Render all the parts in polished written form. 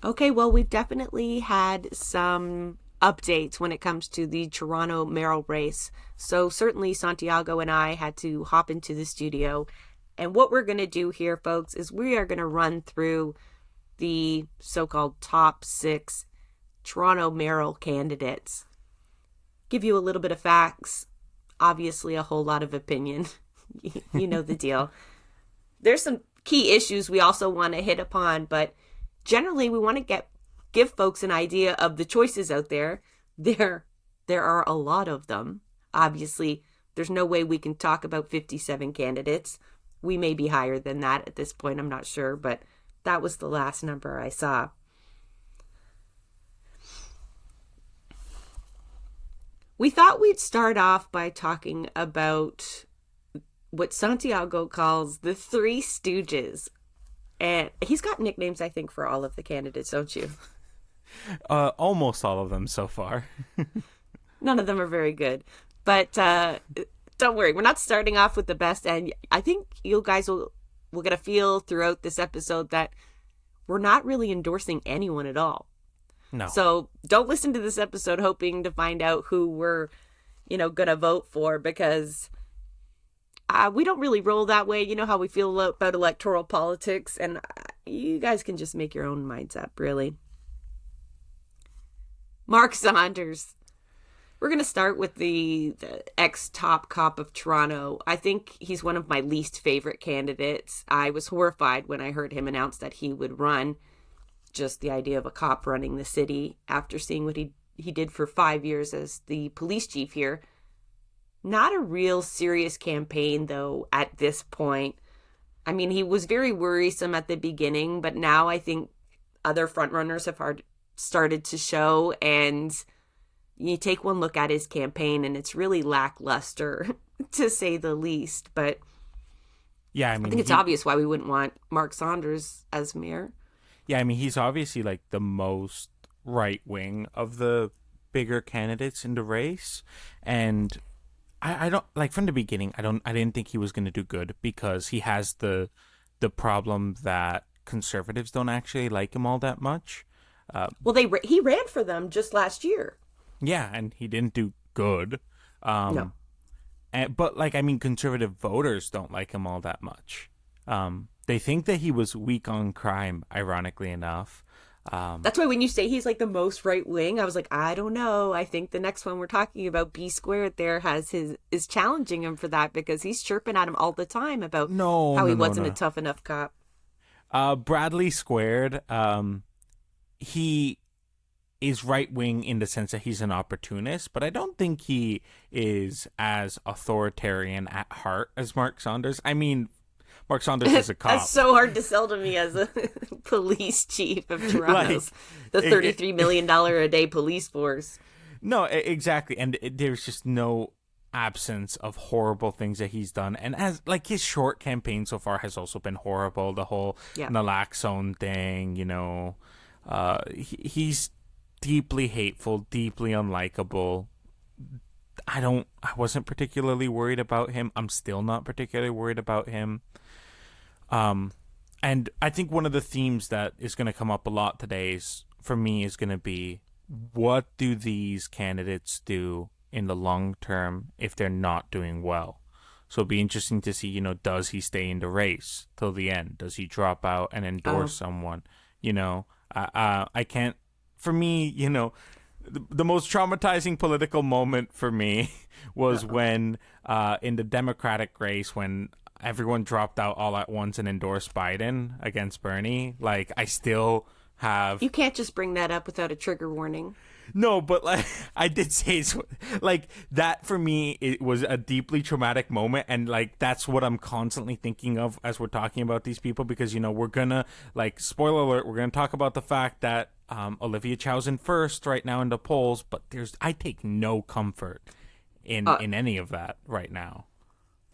Okay, well, we've definitely had some updates when it comes to the Toronto mayoral race. So certainly Santiago and I had to hop into the studio. And what we're going to do here, folks, is we are going to run through the so-called top 6 Toronto mayoral candidates. Give you a little bit of facts, obviously a whole lot of opinion. You know the deal. There's some key issues we also want to hit upon, but generally we want to give folks an idea of the choices out there. There are a lot of them. Obviously, there's no way we can talk about 57 candidates. We may be higher than that at this point, I'm not sure, but that was the last number I saw. We thought we'd start off by talking about what Santiago calls the Three Stooges. And he's got nicknames, I think, for all of the candidates, don't you? Almost all of them so far. None of them are very good. But don't worry, we're not starting off with the best. And I think you guys will get a feel throughout this episode that we're not really endorsing anyone at all. No. So don't listen to this episode hoping to find out who we're, going to vote for, because we don't really roll that way. You know how we feel about electoral politics, and you guys can just make your own minds up, really. Mark Saunders. We're going to start with the ex-top cop of Toronto. I think he's one of my least favorite candidates. I was horrified when I heard him announce that he would run. Just the idea of a cop running the city after seeing what he did for 5 years as the police chief here. Not a real serious campaign, though, at this point. I mean, he was very worrisome at the beginning, but now I think other frontrunners have started to show, and you take one look at his campaign, and it's really lackluster, to say the least. But yeah, I think it's obvious why we wouldn't want Mark Saunders as mayor. Yeah, I mean, he's obviously like the most right-wing of the bigger candidates in the race, and I don't like from the beginning. I didn't think he was going to do good because he has the problem that conservatives don't actually like him all that much. Well, he ran for them just last year. Yeah, and he didn't do good. No. But like, I mean, conservative voters don't like him all that much. They think that he was weak on crime, ironically enough. That's why when you say he's like the most right wing, I was like, I don't know. I think the next one we're talking about, B Squared, there is challenging him for that, because he's chirping at him all the time about how he wasn't a tough enough cop. Bradley Squared, he is right wing in the sense that he's an opportunist, but I don't think he is as authoritarian at heart as Mark Saunders. I mean, Mark Saunders is a cop. That's so hard to sell to me as a police chief of Toronto's, the $33 million a day police force. No, exactly. And there's just no absence of horrible things that he's done. And as like his short campaign so far has also been horrible. The whole naloxone thing, he's deeply hateful, deeply unlikable. I wasn't particularly worried about him. I'm still not particularly worried about him. And I think one of the themes that is going to come up a lot today for me is going to be, what do these candidates do in the long term if they're not doing well? So it'll be interesting to see, does he stay in the race till the end? Does he drop out and endorse someone? I can't, for me, the most traumatizing political moment for me was when in the Democratic race, when everyone dropped out all at once and endorsed Biden against Bernie. Like, I still have... You can't just bring that up without a trigger warning. No, but like I did say, like, that for me, it was a deeply traumatic moment, and like that's what I'm constantly thinking of as we're talking about these people, because we're gonna, like, spoiler alert, we're gonna talk about the fact that Olivia Chow's in first right now in the polls, but I take no comfort in any of that right now.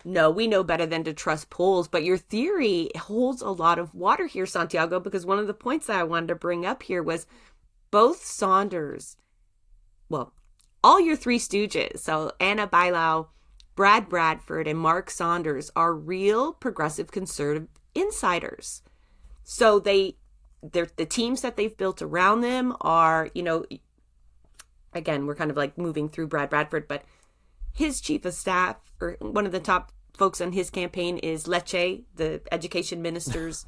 No, we know better than to trust polls, but your theory holds a lot of water here, Santiago, because one of the points that I wanted to bring up here was both Saunders, well, all your Three Stooges, so Anna Bailão, Brad Bradford, and Mark Saunders are real progressive conservative insiders. So they the teams that they've built around them are, you know, again, we're kind of like moving through Brad Bradford, but his chief of staff, or one of the top folks on his campaign, is Leche, the education minister's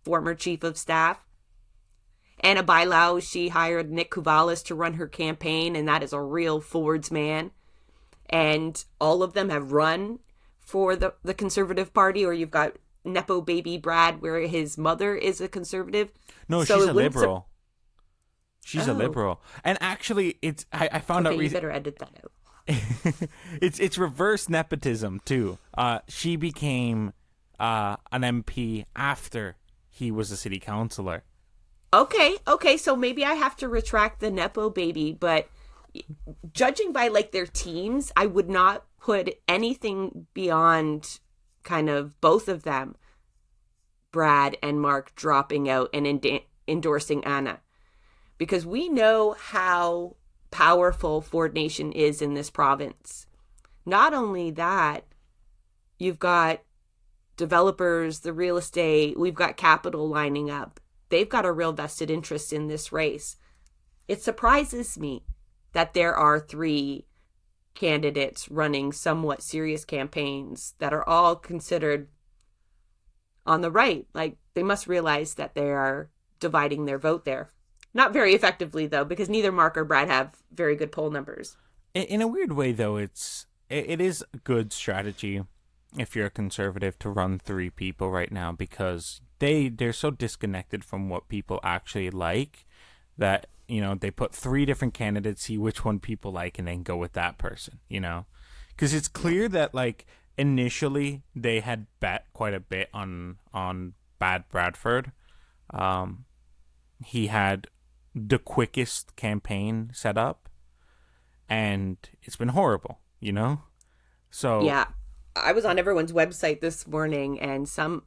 former chief of staff. Anna Bailão, she hired Nick Cuvalis to run her campaign, and that is a real Ford's man. And all of them have run for the Conservative Party, or you've got Nepo baby Brad, where his mother is a conservative. No, so she's a liberal. She's a liberal. And actually, I found out... you better edit that out. It's reverse nepotism, too. She became an MP after he was a city councillor. Okay, so maybe I have to retract the Nepo baby, but judging by like their teams, I would not put anything beyond kind of both of them, Brad and Mark, dropping out and endorsing Anna. Because we know how powerful Ford Nation is in this province. Not only that, you've got developers, the real estate, we've got capital lining up. They've got a real vested interest in this race. It surprises me that there are 3 candidates running somewhat serious campaigns that are all considered on the right. Like, they must realize that they are dividing their vote there. Not very effectively, though, because neither Mark or Brad have very good poll numbers. In a weird way, though, it is a good strategy if you're a conservative to run 3 people right now, because they're so disconnected from what people actually like that, you know, they put 3 different candidates, see which one people like, and then go with that person, you know? Because it's clear that, like, initially they had bet quite a bit on Brad Bradford. He had the quickest campaign set up, and it's been horrible, you know? So yeah, I was on everyone's website this morning, and some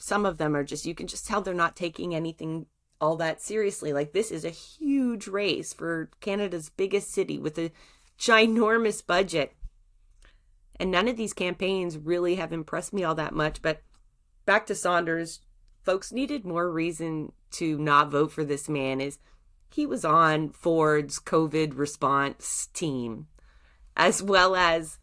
of them are just, you can just tell they're not taking anything all that seriously. Like, this is a huge race for Canada's biggest city with a ginormous budget. And none of these campaigns really have impressed me all that much. But back to Saunders, folks needed more reason to not vote for this man. Is he was on Ford's COVID response team, as well as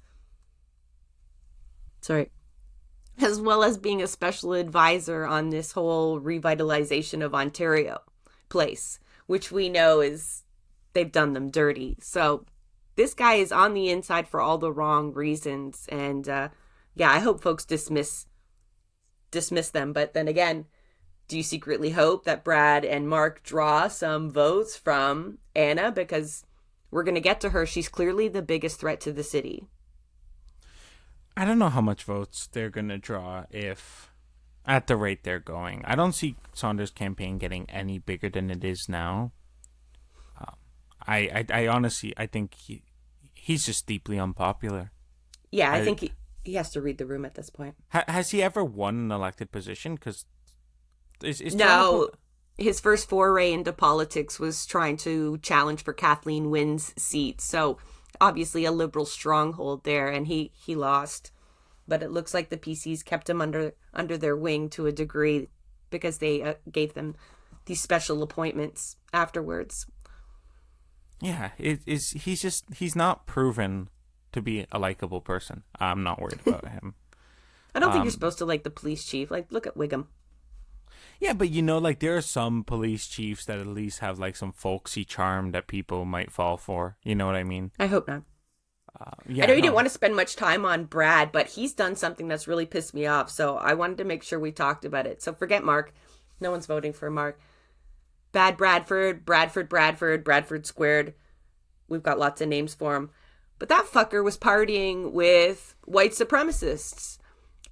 being a special advisor on this whole revitalization of Ontario place, which we know is, they've done them dirty. So this guy is on the inside for all the wrong reasons. And yeah, I hope folks dismiss them. But then again, do you secretly hope that Brad and Mark draw some votes from Anna? Because we're going to get to her. She's clearly the biggest threat to the city. I don't know how much votes they're going to draw if, at the rate they're going. I don't see Saunders' campaign getting any bigger than it is now. I honestly, I think he's just deeply unpopular. Yeah, I think he has to read the room at this point. Has he ever won an elected position? Because no, his first foray into politics was trying to challenge for Kathleen Wynne's seat. So obviously a liberal stronghold there, and he lost. But it looks like the PCs kept him under their wing to a degree, because they gave them these special appointments afterwards. Yeah, he's not proven to be a likable person. I'm not worried about him. I don't think you're supposed to like the police chief. Like, look at Wiggum. Yeah, but you know, like, there are some police chiefs that at least have like some folksy charm that people might fall for. You know what I mean? I hope not. Yeah, I know you didn't want to spend much time on Brad, but he's done something that's really pissed me off. So I wanted to make sure we talked about it. So forget Mark. No one's voting for Mark. Bad Bradford, Bradford squared. We've got lots of names for him. But that fucker was partying with white supremacists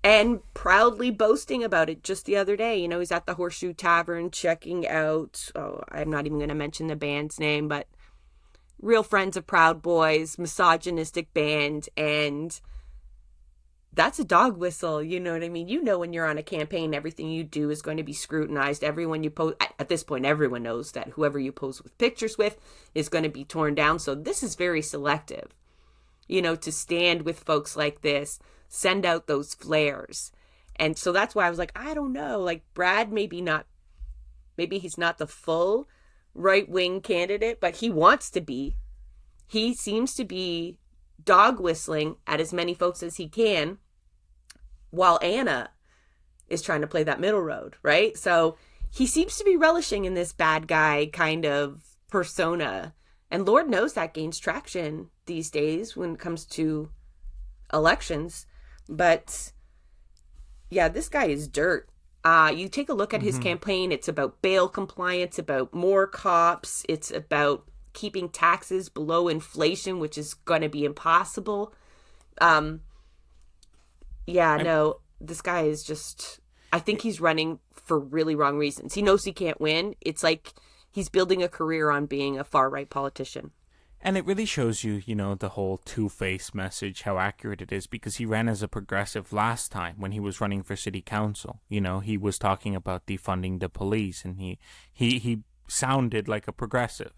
and proudly boasting about it just the other day. You know, he's at the Horseshoe Tavern checking out, I'm not even going to mention the band's name, but Real Friends of Proud Boys, misogynistic band, and that's a dog whistle, you know what I mean? You know, when you're on a campaign, everything you do is going to be scrutinized. Everyone you post, at this point, everyone knows that whoever you pose with pictures with is going to be torn down. So this is very selective, you know, to stand with folks like this, send out those flares. And so that's why I was like, I don't know, like, Brad maybe not Maybe he's not the full right-wing candidate, but he wants to be. He seems to be dog whistling at as many folks as he can, while Anna is trying to play that middle road, right? So he seems to be relishing in this bad guy kind of persona. And Lord knows that gains traction these days when it comes to elections. But yeah, this guy is dirt. You take a look at his campaign, it's about bail compliance, about more cops, it's about keeping taxes below inflation, which is going to be impossible. No, this guy is just, I think he's running for really wrong reasons. He knows he can't win. It's like he's building a career on being a far-right politician. And it really shows you, the whole two-faced message, how accurate it is, because he ran as a progressive last time when he was running for city council. He was talking about defunding the police, and he sounded like a progressive,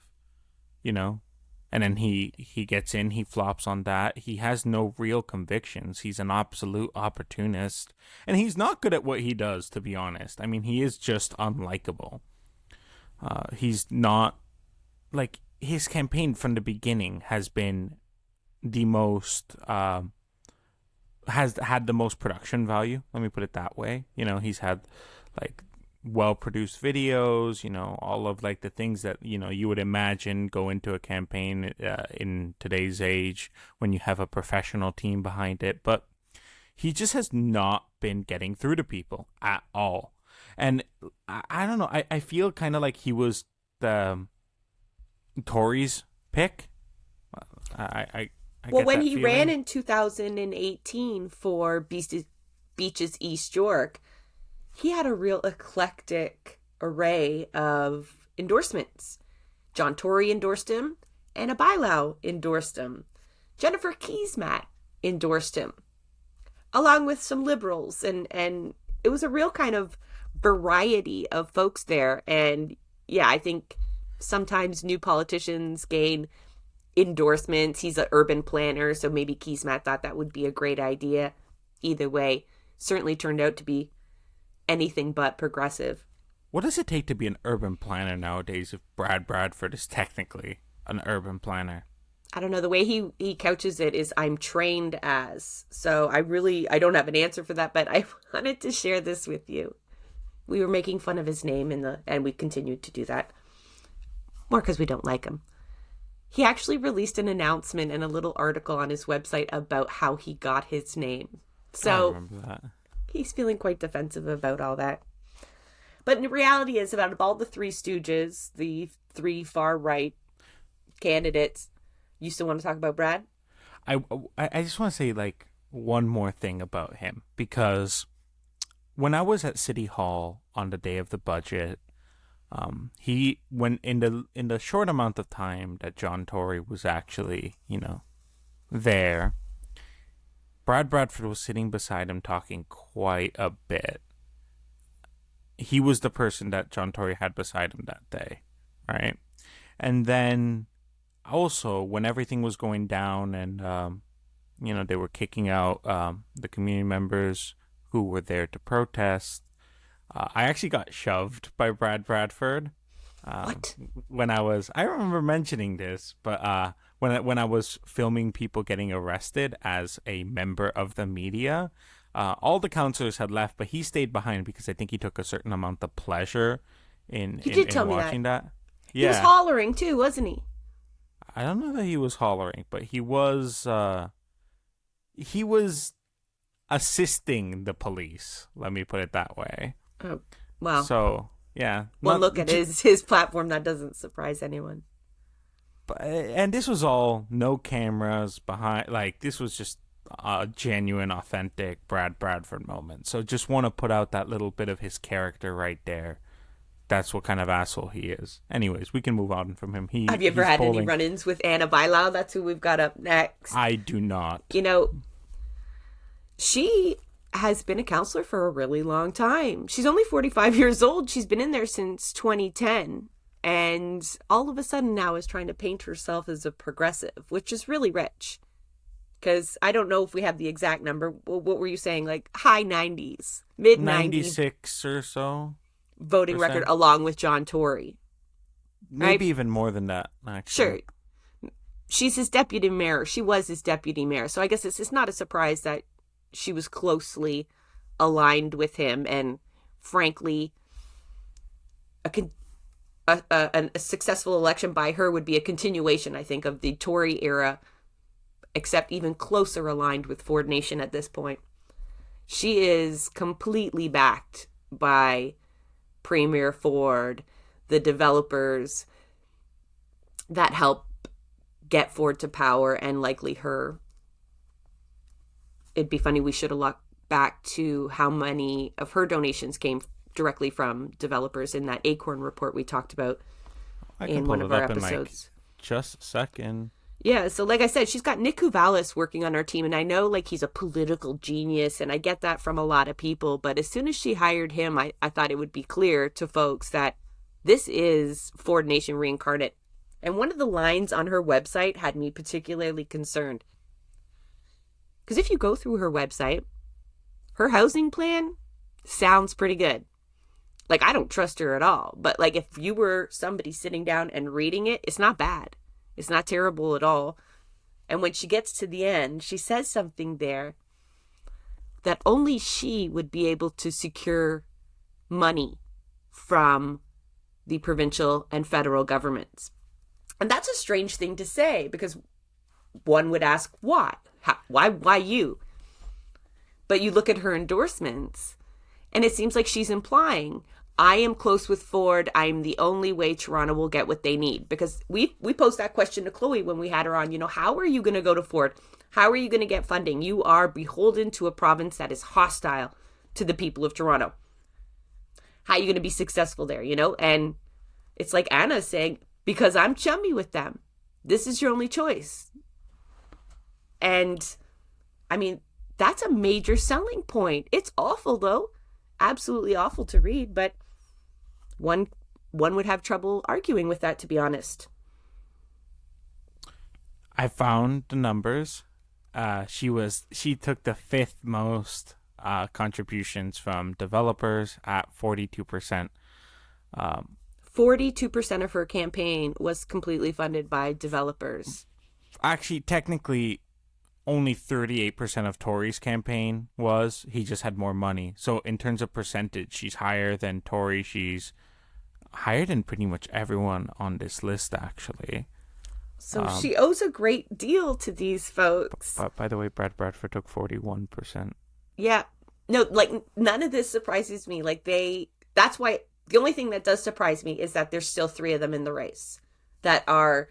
And then he gets in, he flops on that. He has no real convictions. He's an absolute opportunist. And he's not good at what he does, to be honest. I mean, he is just unlikable. He's not, his campaign from the beginning has been the most, has had the most production value. Let me put it that way. He's had, well-produced videos, all of the things that you would imagine go into a campaign in today's age when you have a professional team behind it. But he just has not been getting through to people at all. And I don't know, I feel kind of like he was the Tories pick. I well, get when that he feeling. ran in 2018 for Beaches East York, he had a real eclectic array of endorsements. John Tory endorsed him. Anna Bailão endorsed him. Jennifer Keesmaat endorsed him, along with some liberals. And it was a real kind of variety of folks there. And yeah, I think sometimes new politicians gain endorsements. He's an urban planner, so maybe Keesmaat thought that would be a great idea. Either way, certainly turned out to be anything but progressive. What does it take to be an urban planner nowadays if Brad Bradford is technically an urban planner? I don't know. The way he couches it is I'm trained as. So I don't have an answer for that, but I wanted to share this with you. We were making fun of his name and we continued to do that. More because we don't like him. He actually released an announcement and a little article on his website about how he got his name. So I remember that. He's feeling quite defensive about all that. But the reality is, about all the three stooges, the three far-right candidates, you still want to talk about Brad? I just want to say, one more thing about him. Because when I was at City Hall on the day of the budget, when in the short amount of time that John Tory was actually, there, Brad Bradford was sitting beside him talking quite a bit. He was the person that John Tory had beside him that day, right? And then also when everything was going down and, they were kicking out the community members who were there to protest, I actually got shoved by Brad Bradford. What? I remember mentioning this, but when I was filming people getting arrested as a member of the media, all the councillors had left, but he stayed behind because I think he took a certain amount of pleasure in watching that. Yeah. He was hollering too, wasn't he? I don't know that he was hollering, but he was assisting the police. Let me put it that way. Oh, wow. So, yeah. One look at his platform, that doesn't surprise anyone. And this was all no cameras behind. This was just a genuine, authentic Brad Bradford moment. So just want to put out that little bit of his character right there. That's what kind of asshole he is. Anyways, we can move on from him. Have you ever had any run-ins with Anna Bailão? That's who we've got up next. I do not. She has been a counselor for a really long time. She's only 45 years old. She's been in there since 2010. And all of a sudden now is trying to paint herself as a progressive, which is really rich. Because I don't know if we have the exact number. What were you saying? High 90s, mid 90s? 96 or so. voting record along with John Tory. Maybe even more than that, actually. Sure. She's his deputy mayor. She was his deputy mayor. So I guess it's not a surprise that she was closely aligned with him. And frankly, a successful election by her would be a continuation, I think, of the Tory era, except even closer aligned with Ford Nation at this point. She is completely backed by Premier Ford, the developers that help get Ford to power, and likely her. It'd be funny, we should have looked back to how many of her donations came directly from developers in that Acorn report we talked about in one of our episodes. Just a second. Yeah, so like I said, she's got Nick Kouvalis working on our team, and I know like he's a political genius, and I get that from a lot of people, but as soon as she hired him, I thought it would be clear to folks that this is Ford Nation reincarnate. And one of the lines on her website had me particularly concerned. Because if you go through her website, her housing plan sounds pretty good. Like, I don't trust her at all. But, like, if you were somebody sitting down and reading it, it's not bad. It's not terrible at all. And when she gets to the end, she says something there that only she would be able to secure money from the provincial and federal governments. And that's a strange thing to say, because one would ask, why? Why you? But you look at her endorsements, and it seems like she's implying, I am close with Ford. I am the only way Toronto will get what they need. Because we posed that question to Chloe when we had her on. You know, how are you going to go to Ford? How are you going to get funding? You are beholden to a province that is hostile to the people of Toronto. How are you going to be successful there, you know? And it's like Anna saying, because I'm chummy with them. This is your only choice. And, I mean, that's a major selling point. It's awful, though. Absolutely awful to read, but one would have trouble arguing with that, to be honest. I found the numbers. She took the fifth most contributions from developers at 42%. 42% of her campaign was completely funded by developers. Actually, technically, only 38% of Tory's campaign was. He just had more money. So in terms of percentage, she's higher than Tory. She's higher than pretty much everyone on this list, actually. So she owes a great deal to these folks. But by the way, Brad Bradford took 41%. Yeah. No, like, none of this surprises me. Like, that's why the only thing that does surprise me is that there's still 3 of them in the race that are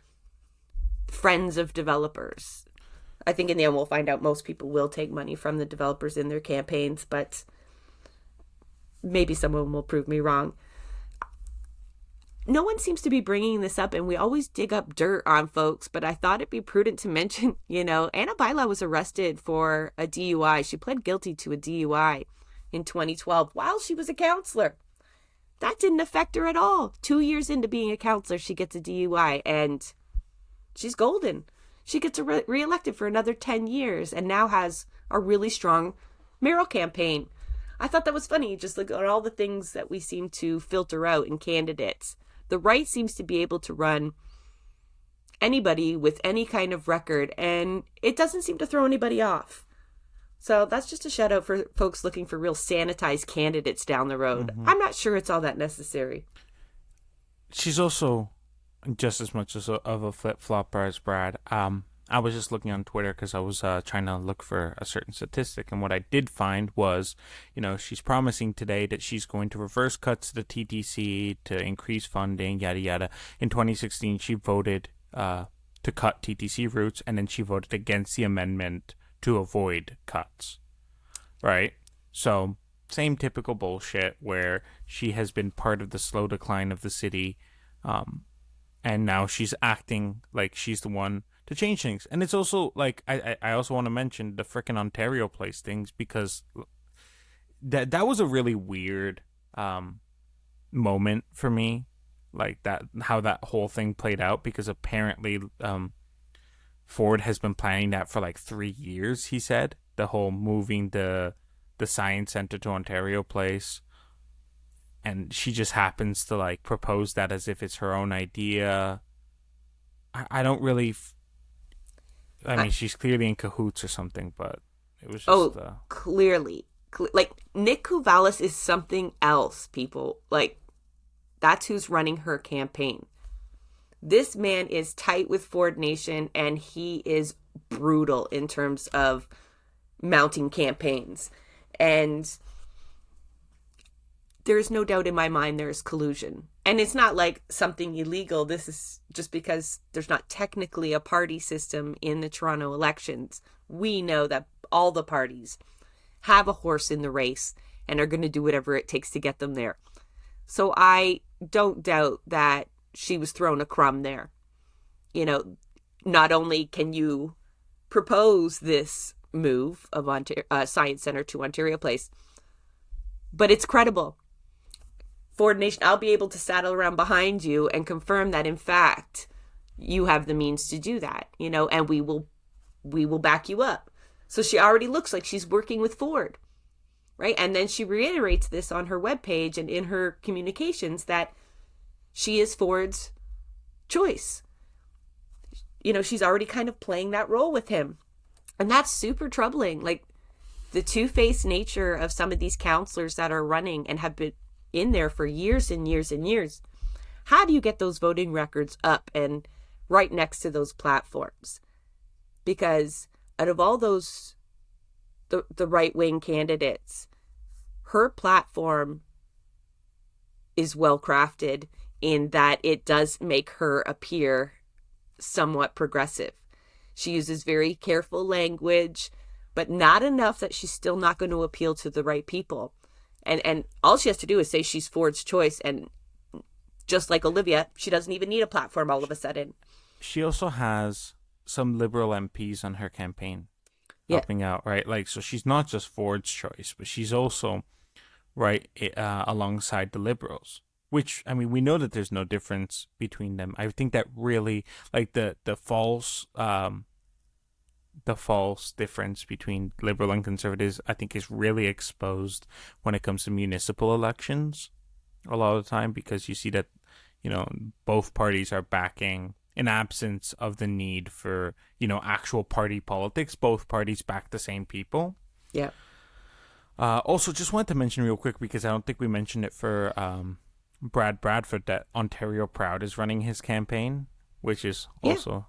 friends of developers. I think in the end we'll find out most people will take money from the developers in their campaigns, but maybe someone will prove me wrong. No one seems to be bringing this up, and we always dig up dirt on folks, but I thought it'd be prudent to mention, you know, Anna Bailão was arrested for a DUI. She pled guilty to a DUI in 2012 while she was a councillor. That didn't affect her at all. 2 years into being a councillor, she gets a DUI, and she's golden. She gets reelected for another 10 years and now has a really strong mayoral campaign. I thought that was funny. Just look at all the things that we seem to filter out in candidates. The right seems to be able to run anybody with any kind of record, and it doesn't seem to throw anybody off. So that's just a shout out for folks looking for real sanitized candidates down the road. Mm-hmm. I'm not sure it's all that necessary. She's also just as much of a flip-flopper as Brad. I was just looking on Twitter because I was trying to look for a certain statistic, and what I did find was, you know, she's promising today that she's going to reverse cuts to the TTC to increase funding, yada yada. In 2016, she voted to cut TTC routes, and then she voted against the amendment to avoid cuts, right? So same typical bullshit where she has been part of the slow decline of the city, and now she's acting like she's the one to change things. And it's also like I also want to mention the frickin' Ontario Place things, because that was a really weird moment for me, like that, how that whole thing played out, because apparently Ford has been planning that for like 3 years, he said, the whole moving the science center to Ontario Place. and she just happens to like propose that as if it's her own idea. I don't really. I mean, she's clearly in cahoots or something, but it was just. Clearly. Like, Nick Kouvalis is something else, people. Like, that's who's running her campaign. This man is tight with Ford Nation, and he is brutal in terms of mounting campaigns. And there's no doubt in my mind there's collusion. And it's not like something illegal. This is just because there's not technically a party system in the Toronto elections. We know that all the parties have a horse in the race and are going to do whatever it takes to get them there. So I don't doubt that she was thrown a crumb there. You know, not only can you propose this move of Science Centre to Ontario Place, but it's credible. Ford Nation, I'll be able to saddle around behind you and confirm that, in fact, you have the means to do that, you know, and we will back you up. So she already looks like she's working with Ford, right? And then she reiterates this on her webpage and in her communications that she is Ford's choice. You know, she's already kind of playing that role with him. And that's super troubling. Like, the two-faced nature of some of these councillors that are running and have been in there for years and years and years. How do you get those voting records up and right next to those platforms? Because out of all those, the right-wing candidates, her platform is well-crafted in that it does make her appear somewhat progressive. She uses very careful language, but not enough that she's still not going to appeal to the right people. And all she has to do is say she's Ford's choice, and just like Olivia, she doesn't even need a platform all of a sudden. She also has some Liberal MPs on her campaign helping out, right? Like, so she's not just Ford's choice, but she's also right alongside the Liberals. Which, I mean, we know that there's no difference between them. I think that really, like, the false difference between Liberal and Conservatives, I think, is really exposed when it comes to municipal elections a lot of the time, because you see that, you know, both parties are backing, in absence of the need for, you know, actual party politics, both parties back the same people. Yeah. Also, just wanted to mention real quick, because I don't think we mentioned it for Brad Bradford, that Ontario Proud is running his campaign, which is also...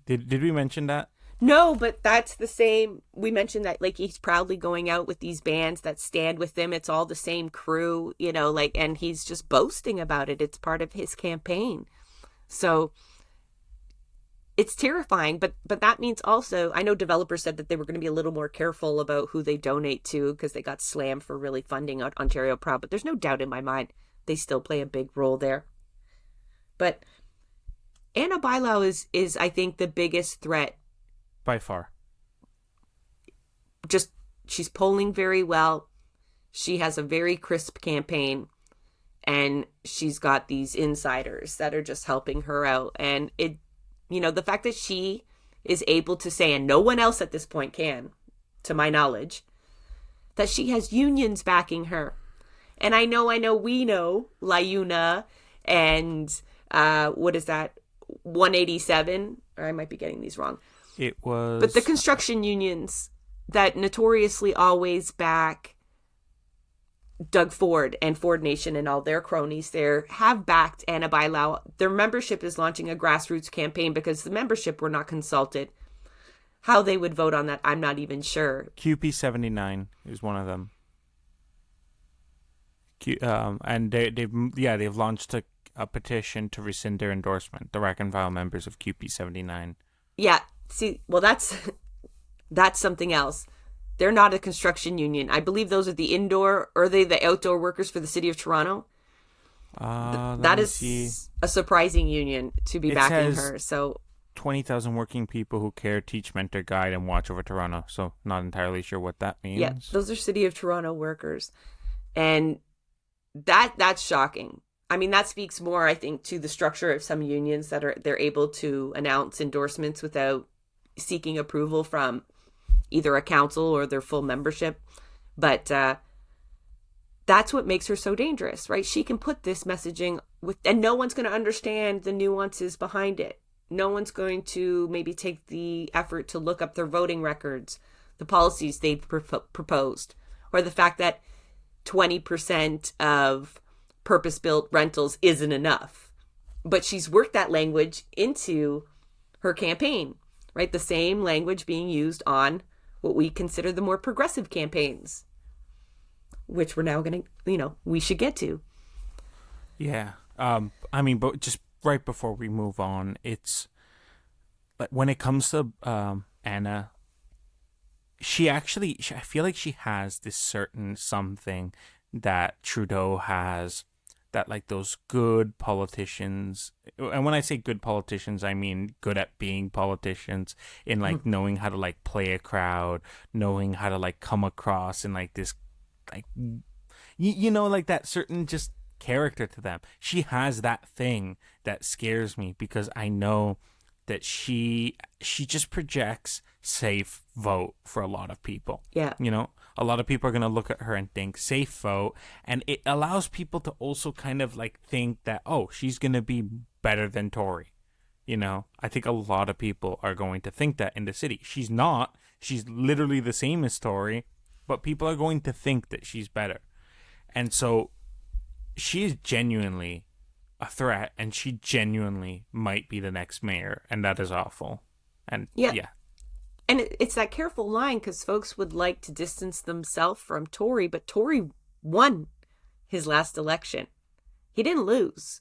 Did we mention that? No, but that's the same. We mentioned that, like, he's proudly going out with these bands that stand with him. It's all the same crew, you know, like, and he's just boasting about it. It's part of his campaign. So it's terrifying, but that means also, I know developers said that they were going to be a little more careful about who they donate to because they got slammed for really funding Ontario Proud, but there's no doubt in my mind they still play a big role there. But Anna Bailão is I think the biggest threat by far. Just, she's polling very well. She has a very crisp campaign, and she's got these insiders that are just helping her out. And it, you know, the fact that she is able to say, and no one else at this point can, to my knowledge, that she has unions backing her. And I know we know LiUNA and what is that, 187, or I might be getting these wrong. It was... But the construction unions that notoriously always back Doug Ford and Ford Nation and all their cronies there have backed Anna Bailão. Their membership is launching a grassroots campaign because the membership were not consulted. How they would vote on that, I'm not even sure. QP79 is one of them. And they've launched a petition to rescind their endorsement, the rank and file members of QP79. Yeah. See, well, that's something else. They're not a construction union. I believe those are the indoor, or are they the outdoor workers for the city of Toronto? That is a surprising union to be backing her. So 20,000 working people who care, teach, mentor, guide, and watch over Toronto. So not entirely sure what that means. Yeah, those are city of Toronto workers. And that's shocking. I mean, that speaks more, I think, to the structure of some unions that they're able to announce endorsements without seeking approval from either a council or their full membership. But that's what makes her so dangerous, right? She can put this messaging and no one's going to understand the nuances behind it. No one's going to maybe take the effort to look up their voting records, the policies they've proposed, or the fact that 20% of purpose-built rentals isn't enough. But she's worked that language into her campaign, right? The same language being used on what we consider the more progressive campaigns, which we're now going to, we should get to. Yeah. But just right before we move on, it's like when it comes to Anna, I feel like she has this certain something that Trudeau has, that like those good politicians, and when I say good politicians, I mean good at being politicians, in like knowing how to like play a crowd, knowing how to like come across in like this, like, like that certain just character to them. She has that thing that scares me, because I know that she just projects safe vote for a lot of people. Yeah. A lot of people are going to look at her and think safe vote, and it allows people to also kind of like think that, oh, she's going to be better than Tory. I think a lot of people are going to think that in the city. She's not. She's literally the same as Tory, but people are going to think that she's better. And so she is genuinely a threat, and she genuinely might be the next mayor, and that is awful. And yeah. And it's that careful line, because folks would like to distance themselves from Tory, but Tory won his last election. He didn't lose.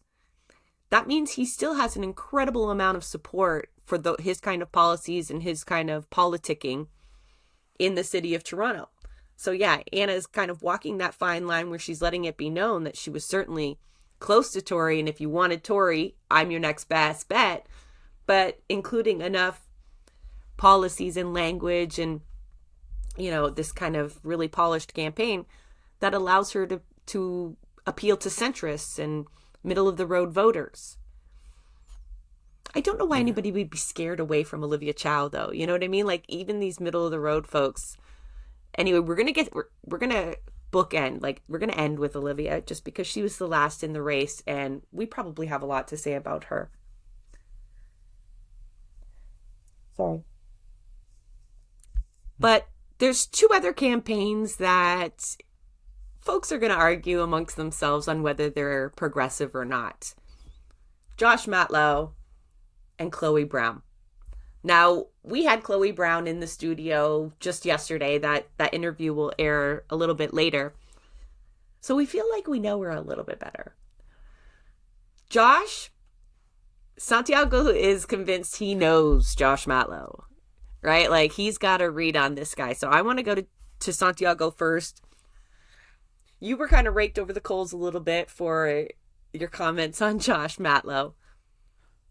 That means he still has an incredible amount of support for his kind of policies and his kind of politicking in the city of Toronto. So yeah, Anna's kind of walking that fine line where she's letting it be known that she was certainly close to Tory, and if you wanted Tory, I'm your next best bet, but including enough policies and language and this kind of really polished campaign that allows her to appeal to centrists and middle of the road voters. I don't know why anybody would be scared away from Olivia Chow, though. You know what I mean? Like, even these middle of the road folks. Anyway, we're gonna bookend, like, we're gonna end with Olivia just because she was the last in the race, and we probably have a lot to say about her. Sorry. But there's two other campaigns that folks are going to argue amongst themselves on whether they're progressive or not. Josh Matlow and Chloe Brown. Now, we had Chloe Brown in the studio just yesterday. That interview will air a little bit later. So we feel like we know her a little bit better. Josh, Santiago is convinced he knows Josh Matlow, right? Like, he's got a read on this guy. So I want to go to Santiago first. You were kind of raked over the coals a little bit for your comments on Josh Matlow.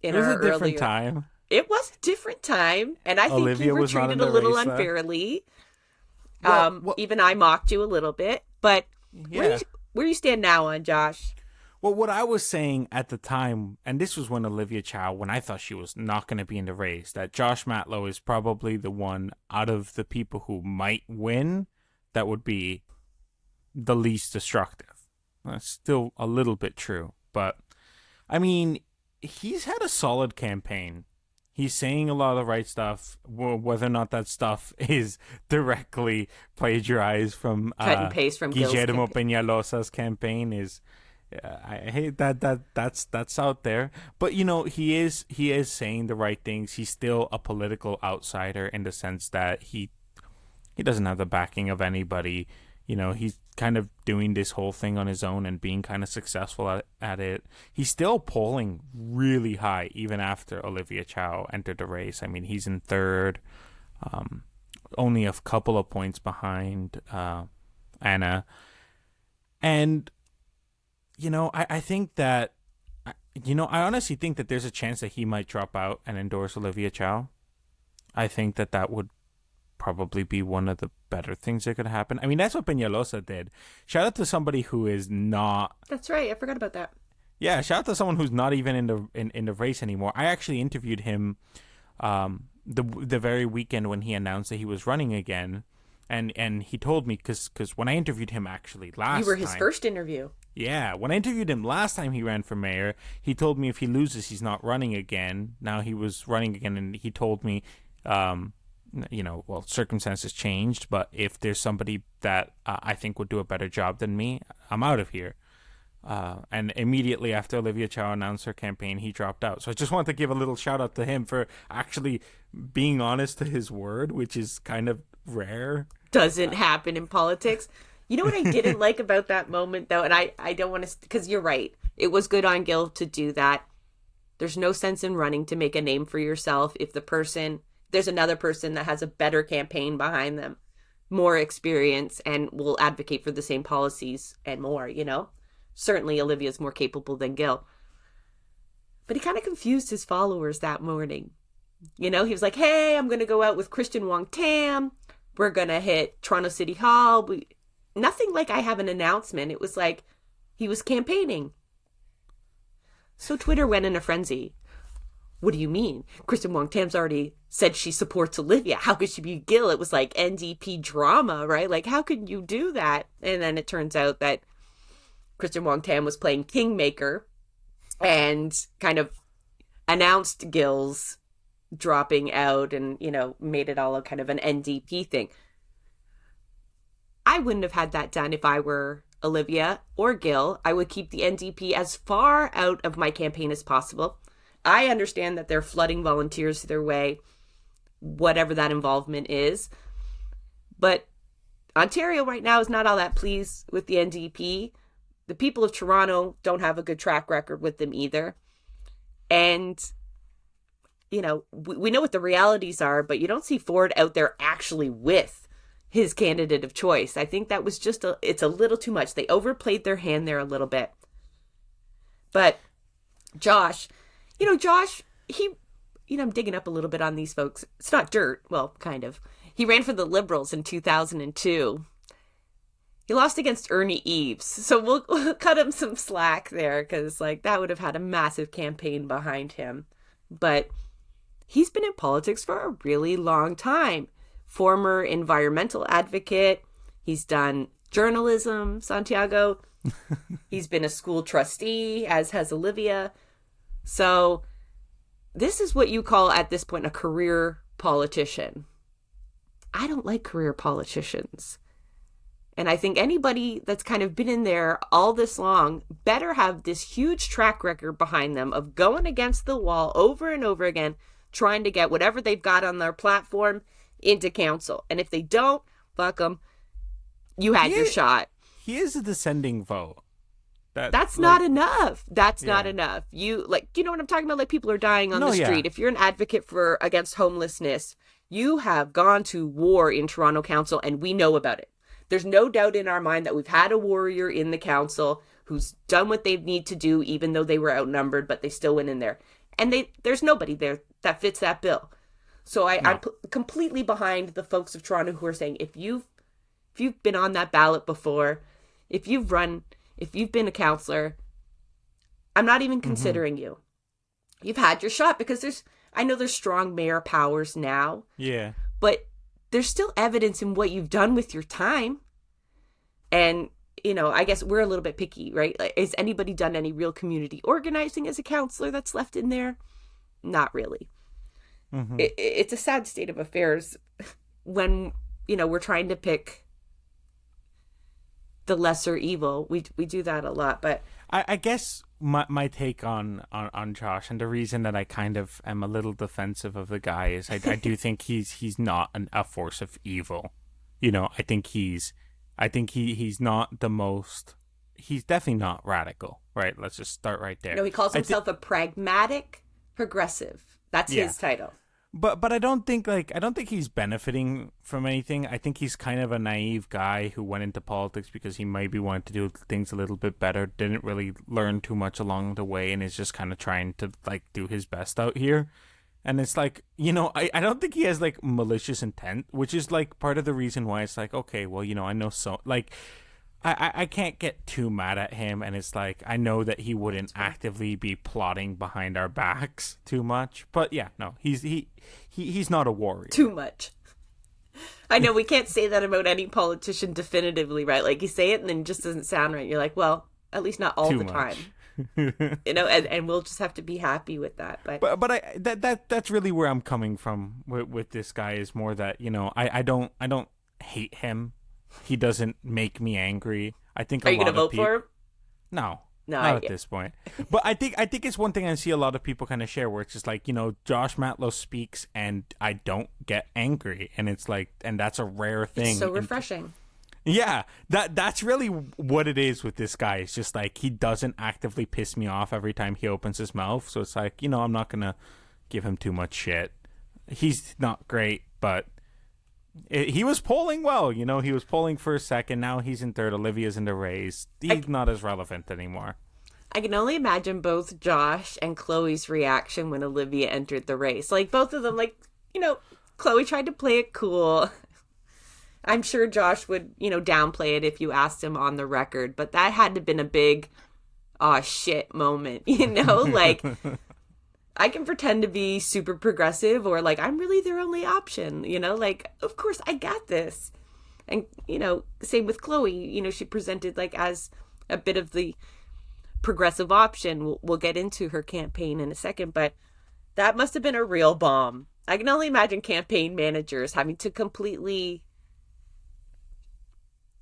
It was a different time. It was a different time, and I think you were treated a little unfairly. Even I mocked you a little bit, but where you stand now on Josh? Well, what I was saying at the time, and this was when Olivia Chow, when I thought she was not going to be in the race, that Josh Matlow is probably the one out of the people who might win that would be the least destructive. That's still a little bit true, but I mean, he's had a solid campaign. He's saying a lot of the right stuff. Whether or not that stuff is directly plagiarized from cut and paste from Guillermo Peñalosa's campaign is, I hate that's out there. But he is saying the right things. He's still a political outsider in the sense that he doesn't have the backing of anybody. He's kind of doing this whole thing on his own and being kind of successful at it. He's still polling really high even after Olivia Chow entered the race. I mean, he's in third, only a couple of points behind Anna. And, I think that, I honestly think that there's a chance that he might drop out and endorse Olivia Chow. I think that would probably be one of the better things that could happen. I mean, that's what Peñalosa did. Shout out to somebody who is not... That's right. I forgot about that. Yeah, shout out to someone who's not even in the race anymore. I actually interviewed him the very weekend when he announced that he was running again. And he told me, because when I interviewed him actually last time... You were his first interview. Yeah, when I interviewed him last time he ran for mayor, he told me if he loses, he's not running again. Now he was running again, and he told me, circumstances changed, but if there's somebody that I think would do a better job than me, I'm out of here. And immediately after Olivia Chow announced her campaign, he dropped out. So I just want to give a little shout out to him for actually being honest to his word, which is kind of rare. Doesn't happen in politics. You know what I didn't like about that moment, though? And I don't want to, because you're right. It was good on Gil to do that. There's no sense in running to make a name for yourself if there's another person that has a better campaign behind them, more experience, and will advocate for the same policies and more, Certainly Olivia's more capable than Gil. But he kind of confused his followers that morning. He was like, hey, I'm going to go out with Christian Wong Tam. We're going to hit Toronto City Hall. Nothing like I have an announcement. It was like he was campaigning. So Twitter went in a frenzy. What do you mean? Kristen Wong Tam's already said she supports Olivia. How could she be Gil? It was like NDP drama, right? Like, how could you do that? And then it turns out that Kristen Wong Tam was playing Kingmaker and kind of announced Gil's dropping out and, made it all a kind of an NDP thing. I wouldn't have had that done if I were Olivia or Gil. I would keep the NDP as far out of my campaign as possible. I understand that they're flooding volunteers their way, whatever that involvement is. But Ontario right now is not all that pleased with the NDP. The people of Toronto don't have a good track record with them either. And, we know what the realities are, but you don't see Ford out there actually with his candidate of choice. I think that was it's a little too much. They overplayed their hand there a little bit. But Josh, I'm digging up a little bit on these folks. It's not dirt. Well, kind of. He ran for the Liberals in 2002. He lost against Ernie Eves. So we'll cut him some slack there because that would have had a massive campaign behind him. But he's been in politics for a really long time. Former environmental advocate. He's done journalism, Santiago. He's been a school trustee, as has Olivia. So this is what you call at this point a career politician. I don't like career politicians. And I think anybody that's kind of been in there all this long better have this huge track record behind them of going against the wall over and over again, trying to get whatever they've got on their platform into council. And if they don't, fuck them. You had your shot. He is a descending vote. That's not enough. That's not enough. You know what I'm talking about? Like, people are dying on the street. If you're an advocate against homelessness, you have gone to war in Toronto Council, and we know about it. There's no doubt in our mind that we've had a warrior in the council who's done what they need to do, even though they were outnumbered, but they still went in there. And there's nobody there that fits that bill. So I'm completely behind the folks of Toronto who are saying, if you've been on that ballot before, if you've been a councillor, I'm not even considering you. You've had your shot, because I know there's strong mayor powers now. Yeah. But there's still evidence in what you've done with your time. And, I guess we're a little bit picky, right? Has anybody done any real community organizing as a councillor that's left in there? Not really. Mm-hmm. It's a sad state of affairs when, we're trying to pick the lesser evil. We do that a lot, but I guess my take on Josh, and the reason that I kind of am a little defensive of the guy, is I do think he's not a force of evil. I think he's not the most. He's definitely not radical, right? Let's just start right there. No, he calls himself a pragmatic progressive. That's his title. But I don't think he's benefiting from anything. I think he's kind of a naive guy who went into politics because he maybe wanted to do things a little bit better, didn't really learn too much along the way, and is just kind of trying to do his best out here. And it's I don't think he has malicious intent, which is part of the reason why it's okay, well, I know so I can't get too mad at him, and it's I know that he wouldn't actively be plotting behind our backs too much, but yeah, no, he's not a warrior. Too much. I know we can't say that about any politician definitively, right? Like you say it and then it just doesn't sound right. You're like, well, at least not all Too the much. time. And we'll just have to be happy with that. But that's really where I'm coming from with this guy, is more that, I don't hate him. He doesn't make me angry. I think Are you gonna vote for him? No. No, Not at this point. But I think it's one thing I see a lot of people kind of share, where it's just like, Josh Matlow speaks and I don't get angry, and it's like, and that's a rare thing. It's so refreshing. Yeah, that's really what it is with this guy. It's just like, he doesn't actively piss me off every time he opens his mouth. So it's like, I'm not gonna give him too much shit. He's not great, but he was polling well. He was polling for a second. Now he's in third. Olivia's in the race. He's not as relevant anymore. I can only imagine both Josh and Chloe's reaction when Olivia entered the race. Like, both of them, like, Chloe tried to play it cool. I'm sure Josh would, downplay it if you asked him on the record. But that had to have been a big, aw, shit moment, Like, I can pretend to be super progressive, or like, I'm really their only option, like, of course I got this. And, same with Chloe, she presented like as a bit of the progressive option. We'll get into her campaign in a second, but that must have been a real bomb. I can only imagine campaign managers having to completely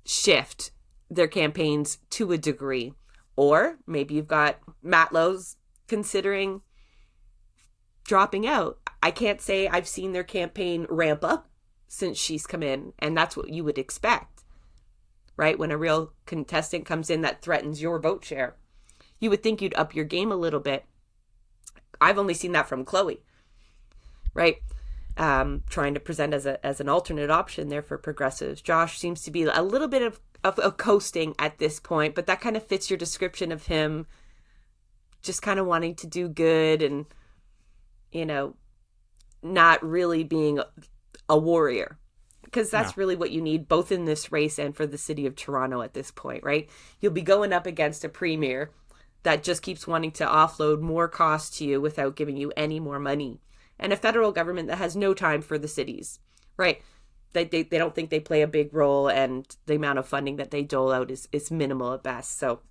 shift their campaigns to a degree. Or maybe you've got Matlow's considering dropping out. I can't say I've seen their campaign ramp up since she's come in, and that's what you would expect, right? When a real contestant comes in that threatens your vote share, you would think you'd up your game a little bit. I've only seen that from Chloe, right? Trying to present as an alternate option there for progressives. Josh seems to be a little bit of coasting at this point, but that kind of fits your description of him just kind of wanting to do good and not really being a warrior, because that's really what you need both in this race and for the city of Toronto at this point, right? You'll be going up against a premier that just keeps wanting to offload more costs to you without giving you any more money, and a federal government that has no time for the cities, right? They don't think they play a big role, and the amount of funding that they dole out is minimal at best. So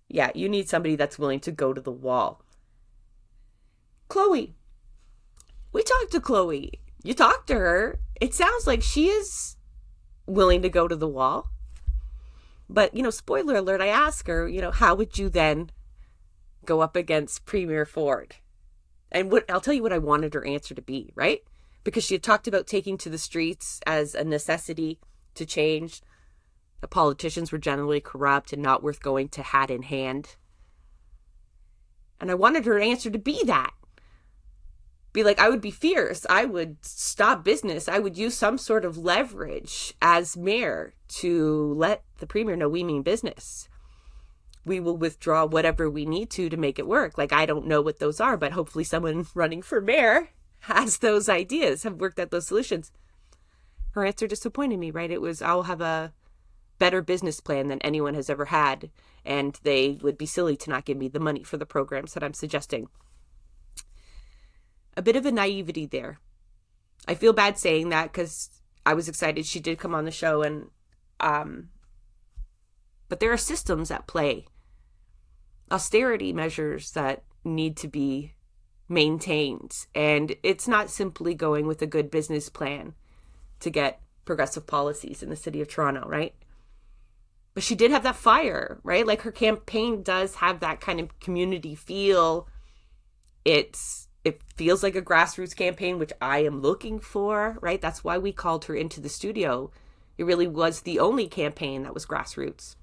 yeah, you need somebody that's willing to go to the wall. Chloe. We talked to Chloe. You talked to her. It sounds like she is willing to go to the wall. But, spoiler alert, I asked her, how would you then go up against Premier Ford? And I'll tell you what I wanted her answer to be, right? Because she had talked about taking to the streets as a necessity to change. The politicians were generally corrupt and not worth going to hat in hand. And I wanted her answer to be that. Be like, I would be fierce. I would stop business. I would use some sort of leverage as mayor to let the premier know we mean business. We will withdraw whatever we need to make it work. Like, I don't know what those are, but hopefully someone running for mayor has those ideas, have worked at those solutions. Her answer disappointed me, right? It was, I'll have a better business plan than anyone has ever had, and they would be silly to not give me the money for the programs that I'm suggesting. A bit of a naivety there. I feel bad saying that because I was excited she did come on the show, and but there are systems at play, austerity measures that need to be maintained, and it's not simply going with a good business plan to get progressive policies in the city of Toronto, right? But she did have that fire, right? Like, her campaign does have that kind of community feel. It feels like a grassroots campaign, which I am looking for, right? That's why we called her into the studio. It really was the only campaign that was grassroots.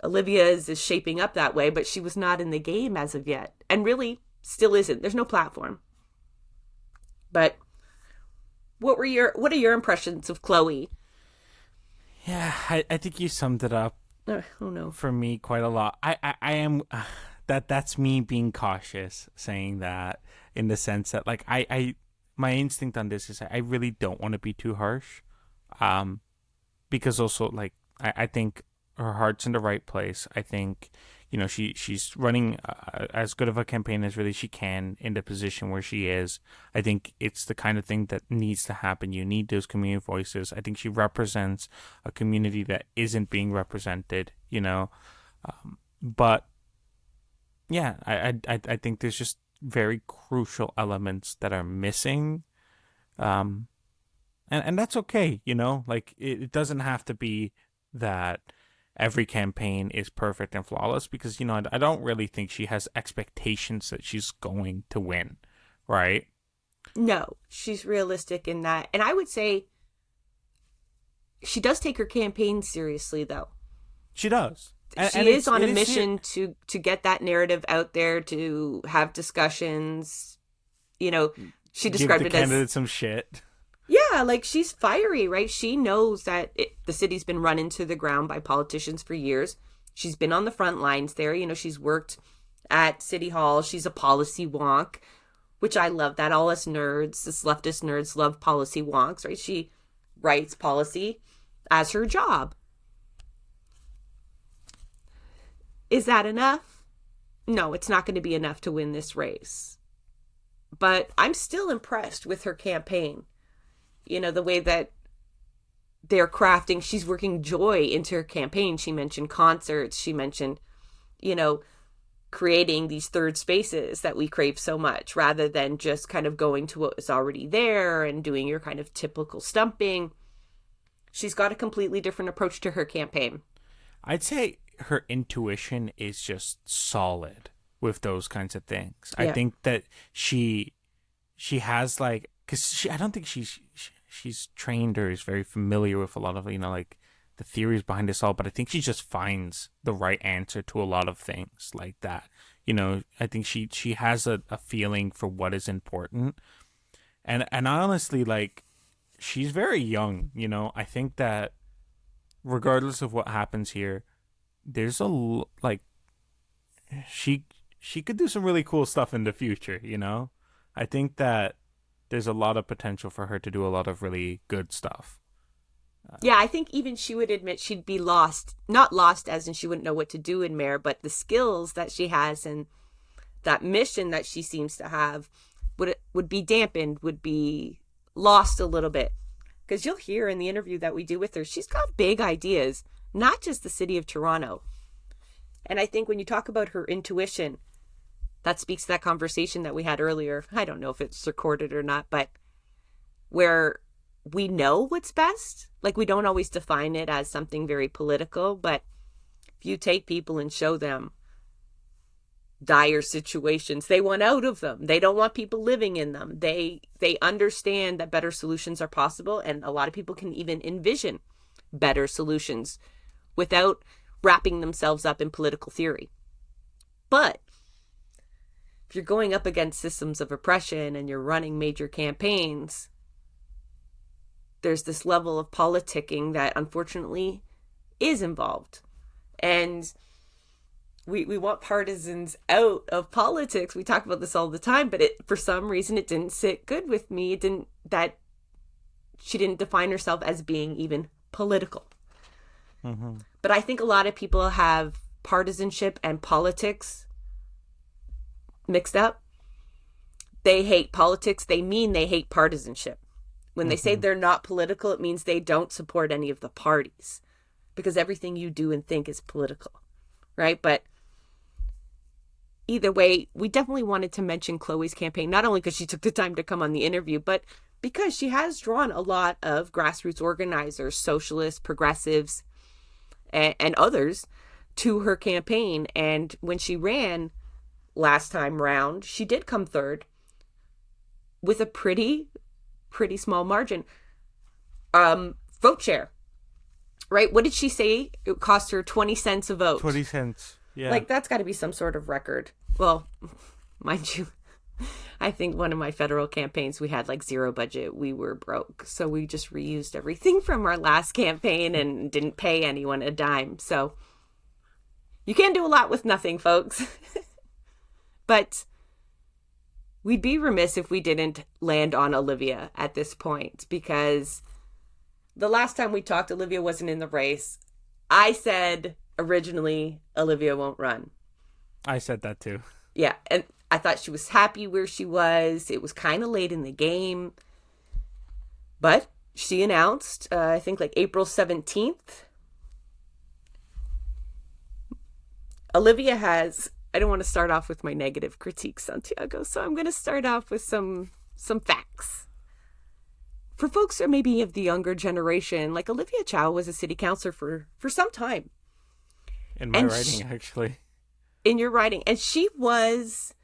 Olivia's is shaping up that way, but she was not in the game as of yet. And really still isn't. There's no platform. But what are your impressions of Chloe? Yeah, I think you summed it up. Oh no. For me quite a lot. I am that's me being cautious saying that, in the sense that, like, I my instinct on this is I really don't want to be too harsh. Because also, like, I think her heart's in the right place. I think, she's running as good of a campaign as really she can in the position where she is. I think it's the kind of thing that needs to happen. You need those community voices. I think she represents a community that isn't being represented, but yeah, I think there's just very crucial elements that are missing, and that's okay, like it doesn't have to be that every campaign is perfect and flawless, because I don't really think she has expectations that she's going to win, right? No, she's realistic in that. And I would say she does take her campaign seriously, though. She does. She is on a mission to get that narrative out there, to have discussions. She described it as... Give the candidate some shit. Yeah, like she's fiery, right? She knows that the city's been run into the ground by politicians for years. She's been on the front lines there. She's worked at City Hall. She's a policy wonk, which I love that. All us nerds, us leftist nerds, love policy wonks, right? She writes policy as her job. Is that enough? No, it's not going to be enough to win this race. But I'm still impressed with her campaign. The way that they're crafting, she's working joy into her campaign. She mentioned concerts. She mentioned, creating these third spaces that we crave so much, rather than just kind of going to what was already there and doing your kind of typical stumping. She's got a completely different approach to her campaign. I'd say her intuition is just solid with those kinds of things. Yeah. I think that she has because I don't think she's trained or is very familiar with a lot of like the theories behind this all, but I think she just finds the right answer to a lot of things like that. I think she has a feeling for what is important, and honestly, she's very young. I think that regardless of what happens here, there's she could do some really cool stuff in the future. I think that there's a lot of potential for her to do a lot of really good stuff. Yeah, I think even she would admit she'd be lost. Not lost as in she wouldn't know what to do in mayor, but the skills that she has and that mission that she seems to have would be dampened, would be lost a little bit. Because you'll hear in the interview that we do with her, she's got big ideas, not just the city of Toronto. And I think when you talk about her intuition, that speaks to that conversation that we had earlier. I don't know if it's recorded or not, but where we know what's best. We don't always define it as something very political, but if you take people and show them dire situations, they want out of them. They don't want people living in them. They understand that better solutions are possible, and a lot of people can even envision better solutions without wrapping themselves up in political theory. But if you're going up against systems of oppression and you're running major campaigns, there's this level of politicking that unfortunately is involved. And we want partisans out of politics. We talk about this all the time, but for some reason it didn't sit good with me. She didn't define herself as being even political. Mm-hmm. But I think a lot of people have partisanship and politics mixed up. They hate politics. They mean they hate partisanship. When they say they're not political, it means they don't support any of the parties, because everything you do and think is political, right? But either way, we definitely wanted to mention Chloe's campaign, not only because she took the time to come on the interview, but because she has drawn a lot of grassroots organizers, socialists, progressives, and others to her campaign. And when she ran last time round, she did come third with a pretty small margin. Vote share, right? What did she say? It cost her 20 cents a vote. 20 cents. Yeah. That's got to be some sort of record. Well, mind you, I think one of my federal campaigns, we had zero budget. We were broke. So we just reused everything from our last campaign and didn't pay anyone a dime. So you can do a lot with nothing, folks. But we'd be remiss if we didn't land on Olivia at this point, because the last time we talked, Olivia wasn't in the race. I said originally Olivia won't run. I said that too. Yeah, and I thought she was happy where she was. It was kind of late in the game. But she announced, I think like April 17th, Olivia has, I don't want to start off with my negative critique, Santiago, so I'm going to start off with some facts. For folks who are maybe of the younger generation, like Olivia Chow was a city councillor for some time. In my writing, actually. In your writing. And she was,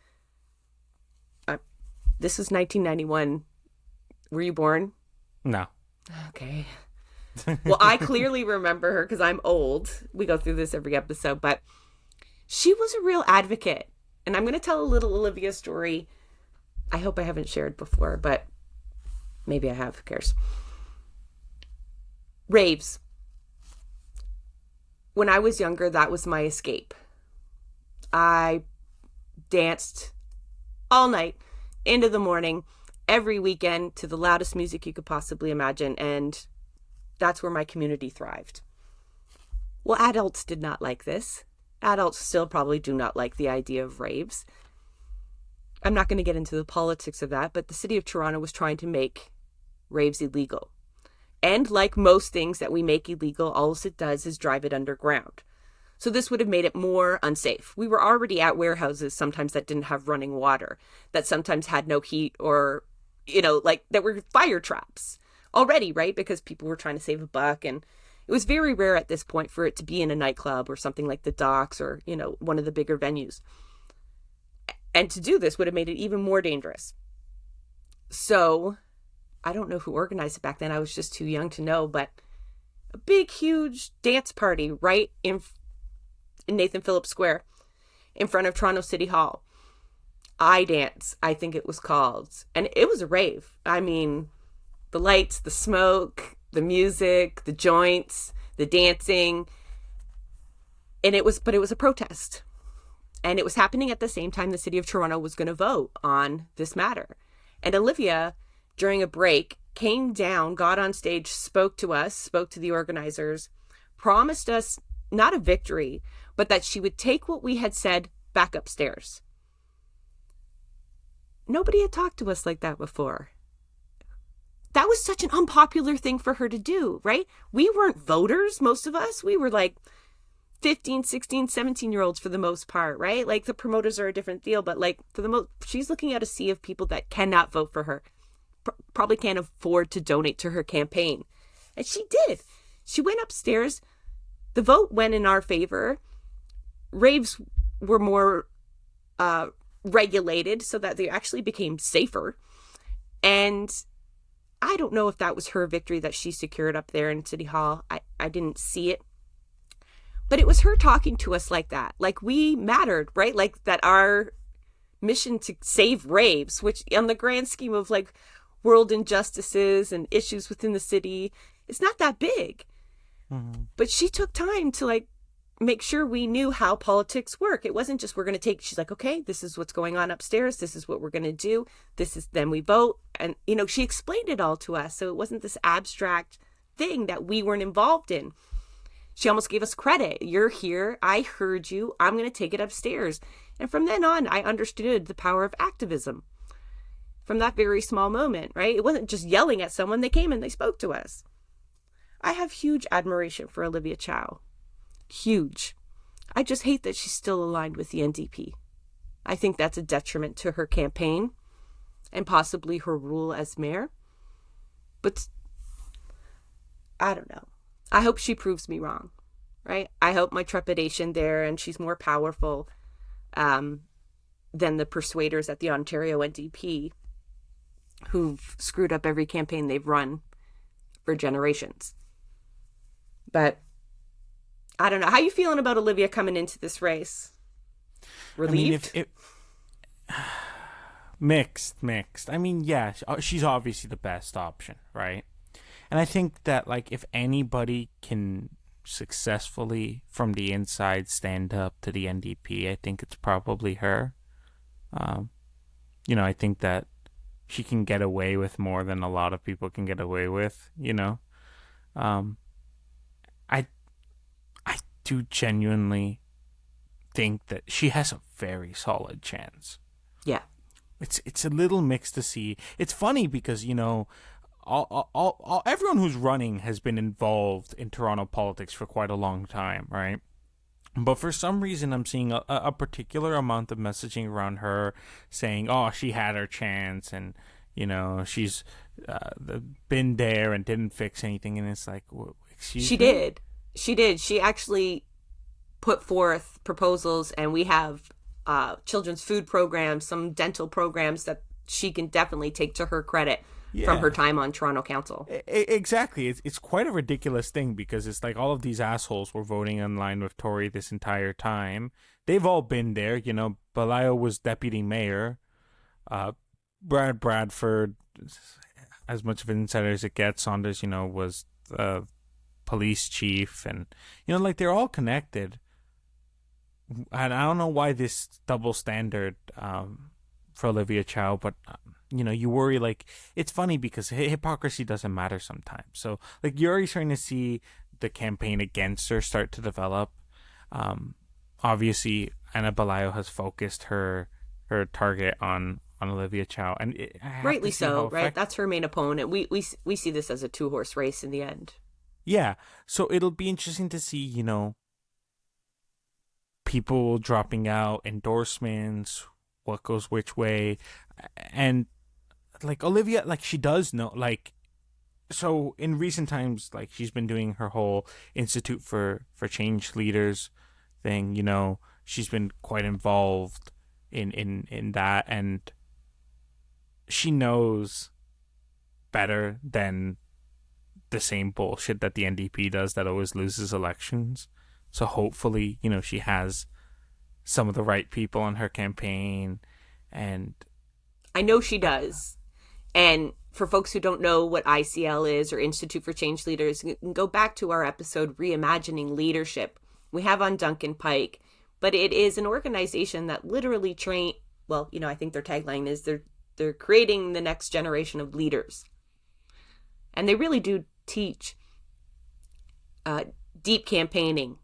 this was 1991. Were you born? No. Okay. Well, I clearly remember her because I'm old. We go through this every episode, but she was a real advocate. And I'm going to tell a little Olivia story. I hope I haven't shared before, but maybe I have. Who cares? Raves. When I was younger, that was my escape. I danced all night into the morning, every weekend, to the loudest music you could possibly imagine, and that's where my community thrived. Well, adults did not like this. Adults still probably do not like the idea of raves. I'm not going to get into the politics of that, but the city of Toronto was trying to make raves illegal. And like most things that we make illegal, all it does is drive it underground. So this would have made it more unsafe. We were already at warehouses sometimes that didn't have running water, that sometimes had no heat, or, like that were fire traps already, right? Because people were trying to save a buck, and it was very rare at this point for it to be in a nightclub or something like the Docks or, one of the bigger venues. And to do this would have made it even more dangerous. So I don't know who organized it back then. I was just too young to know, but a big, huge dance party right in Nathan Phillips Square in front of Toronto City Hall. I Dance, I think it was called. And it was a rave. I mean, the lights, the smoke, the music, the joints, the dancing. And it was a protest. And it was happening at the same time the city of Toronto was going to vote on this matter. And Olivia, during a break, came down, got on stage, spoke to us, spoke to the organizers, promised us not a victory, but that she would take what we had said back upstairs. Nobody had talked to us like that before. That was such an unpopular thing for her to do, right? We weren't voters, most of us. We were like 15, 16, 17-year-olds for the most part, right? Like the promoters are a different deal, but like for the most, she's looking at a sea of people that cannot vote for her, probably can't afford to donate to her campaign. And she did. She went upstairs. The vote went in our favor. Raves were more regulated so that they actually became safer. And I don't know if that was her victory that she secured up there in City Hall. I didn't see it. But it was her talking to us like that. Like we mattered, right? Like that our mission to save raves, which on the grand scheme of like world injustices and issues within the city, it's not that big. Mm-hmm. But she took time to like make sure we knew how politics work. It wasn't just she's like, okay, this is what's going on upstairs. This is what we're going to do. Then we vote. And, she explained it all to us. So it wasn't this abstract thing that we weren't involved in. She almost gave us credit. You're here. I heard you. I'm going to take it upstairs. And from then on, I understood the power of activism. From that very small moment, right? It wasn't just yelling at someone. They came and they spoke to us. I have huge admiration for Olivia Chow. Huge. I just hate that she's still aligned with the NDP. I think that's a detriment to her campaign and possibly her rule as mayor. But I don't know. I hope she proves me wrong, right? I hope my trepidation there and she's more powerful than the persuaders at the Ontario NDP who've screwed up every campaign they've run for generations. But I don't know. How you feeling about Olivia coming into this race? Relieved? I mean, mixed. I mean, yeah, she's obviously the best option, right? And I think that, like, if anybody can successfully, from the inside, stand up to the NDP, I think it's probably her. I think that she can get away with more than a lot of people can get away with, I do genuinely think that she has a very solid chance. Yeah. It's a little mixed to see. It's funny because, all everyone who's running has been involved in Toronto politics for quite a long time, right? But for some reason, I'm seeing a particular amount of messaging around her saying, "Oh, she had her chance," and she's been there and didn't fix anything. And it's like, excuse me? She did. She actually put forth proposals, and we have children's food programs, some dental programs that she can definitely take to her credit from her time on Toronto Council. Exactly. It's quite a ridiculous thing because it's like all of these assholes were voting in line with Tory this entire time. They've all been there. Bailão was deputy mayor. Brad Bradford, as much of an insider as it gets, Saunders, was police chief. And, they're all connected. And I don't know why this double standard for Olivia Chow, but you worry, like, it's funny because hypocrisy doesn't matter sometimes. So, like, you're already starting to see the campaign against her start to develop. Obviously, Anna Bailão has focused her target on Olivia Chow, and rightly so, right? That's her main opponent. We see this as a 2-horse race in the end. Yeah, so it'll be interesting to see, people dropping out, endorsements, what goes which way, and like Olivia, like she does know, like, so in recent times, like she's been doing her whole Institute for Change Leaders thing, she's been quite involved in that, and she knows better than the same bullshit that the NDP does that always loses elections. So hopefully, she has some of the right people on her campaign, and I know she does. And for folks who don't know what ICL is, or Institute for Change Leaders, you can go back to our episode Reimagining Leadership. We have on Duncan Pike, but it is an organization that literally I think their tagline is they're creating the next generation of leaders. And they really do teach deep campaigning,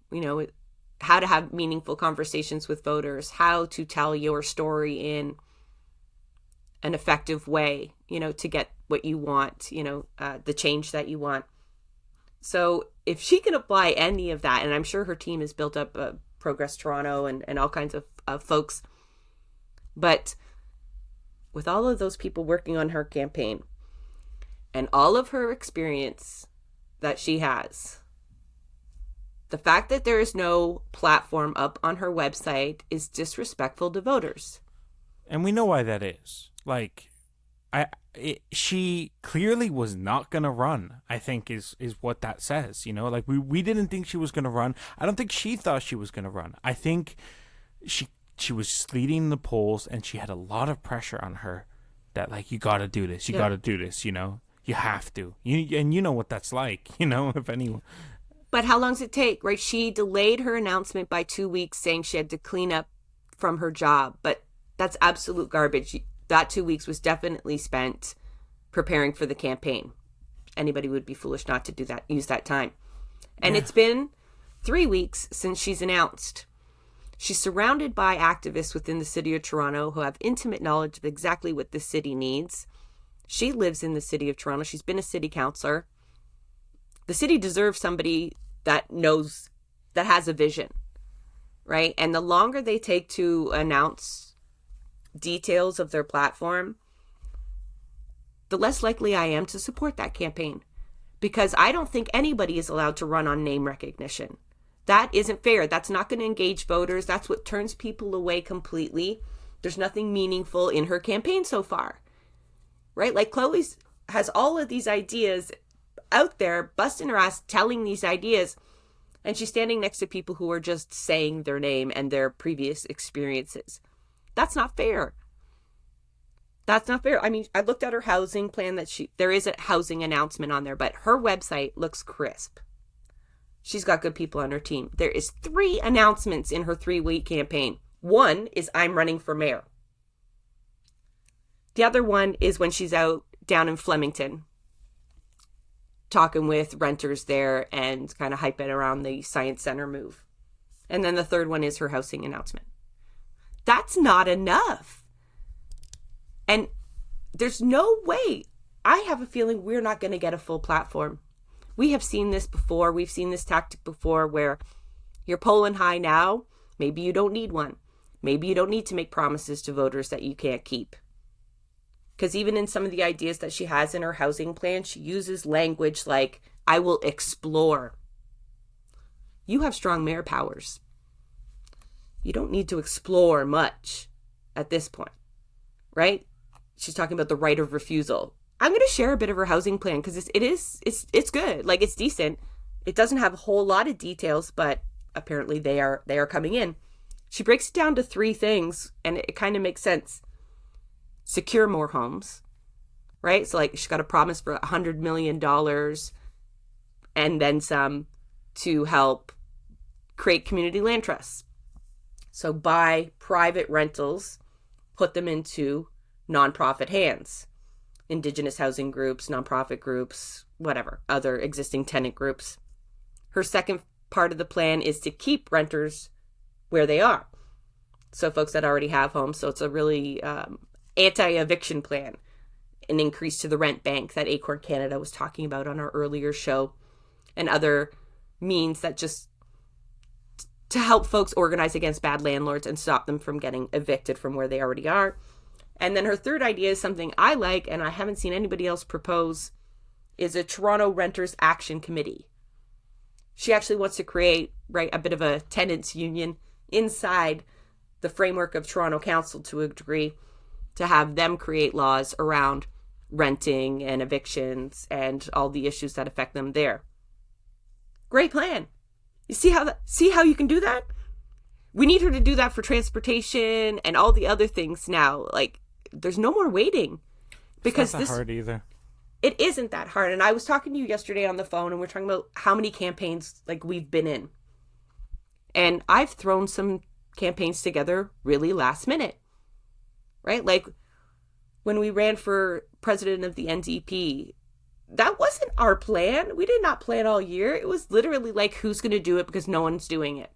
how to have meaningful conversations with voters, how to tell your story in an effective way, to get what you want, the change that you want. So if she can apply any of that, and I'm sure her team has built up Progress Toronto and all kinds of folks, but with all of those people working on her campaign and all of her experience that she has, the fact that there is no platform up on her website is disrespectful to voters. And we know why that is. Like, she clearly was not going to run, I think is what that says. Like we didn't think she was going to run. I don't think she thought she was going to run. I think she was leading the polls, and she had a lot of pressure on her that, like, you got to do this. You got to do this, You have to. And you know what that's like, if anyone. But how long does it take, right? She delayed her announcement by 2 weeks, saying she had to clean up from her job. But that's absolute garbage. That 2 weeks was definitely spent preparing for the campaign. Anybody would be foolish not to do that, use that time. And It's been 3 weeks since she's announced. She's surrounded by activists within the city of Toronto who have intimate knowledge of exactly what the city needs. She lives in the city of Toronto. She's been a city councillor. The city deserves somebody that knows, that has a vision, right? And the longer they take to announce details of their platform, the less likely I am to support that campaign, because I don't think anybody is allowed to run on name recognition. That isn't fair. That's not going to engage voters. That's what turns people away completely. There's nothing meaningful in her campaign so far, right? Like, Chloe has all of these ideas out there, busting her ass, telling these ideas, and she's standing next to people who are just saying their name and their previous experiences. That's not fair. That's not fair. I mean, I looked at her housing plan there is a housing announcement on there, but her website looks crisp. She's got good people on her team. There is 3 announcements in her 3-week campaign. One is I'm running for mayor. The other one is when she's out down in Flemington, talking with renters there and kind of hyping around the Science Center move. And then the third one is her housing announcement. That's not enough. And there's no way. I have a feeling we're not going to get a full platform. We have seen this before. We've seen this tactic before where you're polling high now. Maybe you don't need one. Maybe you don't need to make promises to voters that you can't keep. Because even in some of the ideas that she has in her housing plan, she uses language like, I will explore. You have strong mayor powers. You don't need to explore much at this point, right? She's talking about the right of refusal. I'm going to share a bit of her housing plan because it's good. Like, it's decent. It doesn't have a whole lot of details, but apparently they are coming in. She breaks it down to 3 things, and it kind of makes sense. Secure more homes, right? So, like, she's got a promise for $100 million and then some to help create community land trusts. So buy private rentals, put them into nonprofit hands. Indigenous housing groups, nonprofit groups, whatever, other existing tenant groups. Her second part of the plan is to keep renters where they are. So folks that already have homes. So it's a really anti-eviction plan, an increase to the rent bank that Acorn Canada was talking about on our earlier show, and other means that just to help folks organize against bad landlords and stop them from getting evicted from where they already are. And then her third idea is something I like, and I haven't seen anybody else propose, is a Toronto Renters Action Committee. She actually wants to create, right, a bit of a tenants union inside the framework of Toronto Council to a degree, to have them create laws around renting and evictions and all the issues that affect them there. Great plan. You see how you can do that? We need her to do that for transportation and all the other things now. Like, there's no more waiting. Because it's not that hard either. It isn't that hard. And I was talking to you yesterday on the phone, and we're talking about how many campaigns like we've been in. And I've thrown some campaigns together really last minute. Right? Like when we ran for president of the NDP, that wasn't our plan. We did not plan all year. It was literally like, who's going to do it because no one's doing it.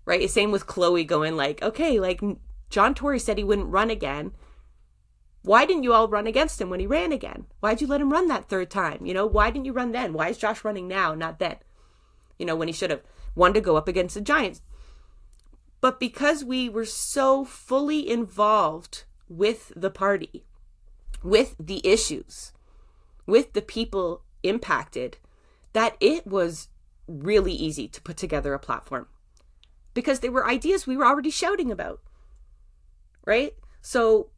Right? Same with Chloe going like, okay, like John Tory said he wouldn't run again. Why didn't you all run against him when he ran again? Why'd you let him run that third time? You know, why didn't you run then? Why is Josh running now, not then? You know, when he should have wanted to go up against the Giants. But because we were so fully involved with the party, with the issues, with the people impacted, that it was really easy to put together a platform. Because they were ideas we were already shouting about. Right? So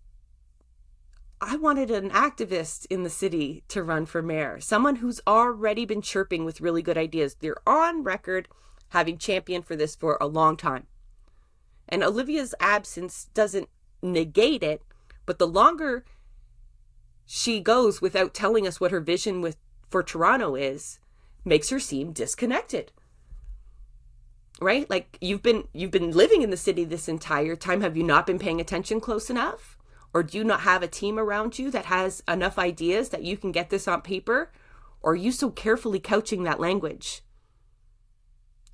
I wanted an activist in the city to run for mayor. Someone who's already been chirping with really good ideas. They're on record having championed for this for a long time. And Olivia's absence doesn't negate it, but the longer she goes without telling us what her vision for Toronto is, makes her seem disconnected. Right? Like, you've been living in the city this entire time. Have you not been paying attention close enough? Or do you not have a team around you that has enough ideas that you can get this on paper? Or are you so carefully couching that language?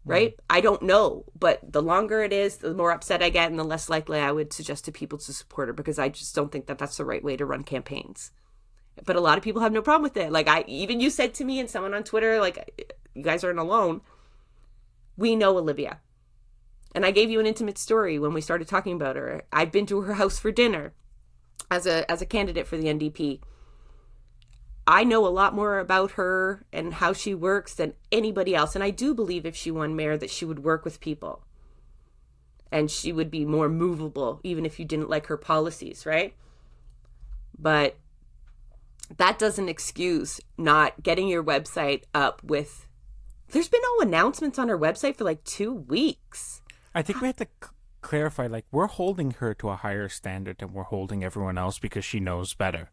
Right? I don't know. But the longer it is, the more upset I get, and the less likely I would suggest to people to support her, because I just don't think that that's the right way to run campaigns. But a lot of people have no problem with it. Like, even you said to me and someone on Twitter, like, you guys aren't alone. We know Olivia. And I gave you an intimate story when we started talking about her. I've been to her house for dinner as a candidate for the NDP. I know a lot more about her and how she works than anybody else. And I do believe if she won mayor that she would work with people. And she would be more movable, even if you didn't like her policies, right? But that doesn't excuse not getting your website up with... There's been no announcements on her website for like 2 weeks. I think we have to clarify, like, we're holding her to a higher standard than we're holding everyone else because she knows better.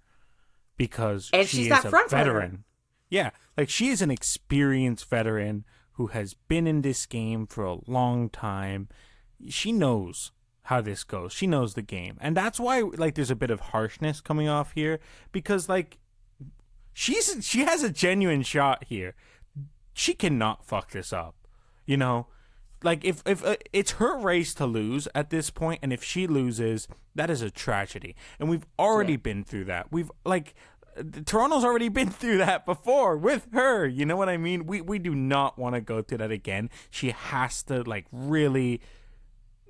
Because and she she's is that a veteran. Yeah, like, she is an experienced veteran who has been in this game for a long time. She knows how this goes. She knows the game. And that's why, like, there's a bit of harshness coming off here, because, like, she has a genuine shot here. She cannot fuck this up. You know, like if it's her race to lose at this point, and if she loses, that is a tragedy. And we've already been through that. We've like Toronto's already been through that before with her. You know what I mean? We do not want to go through that again. She has to like really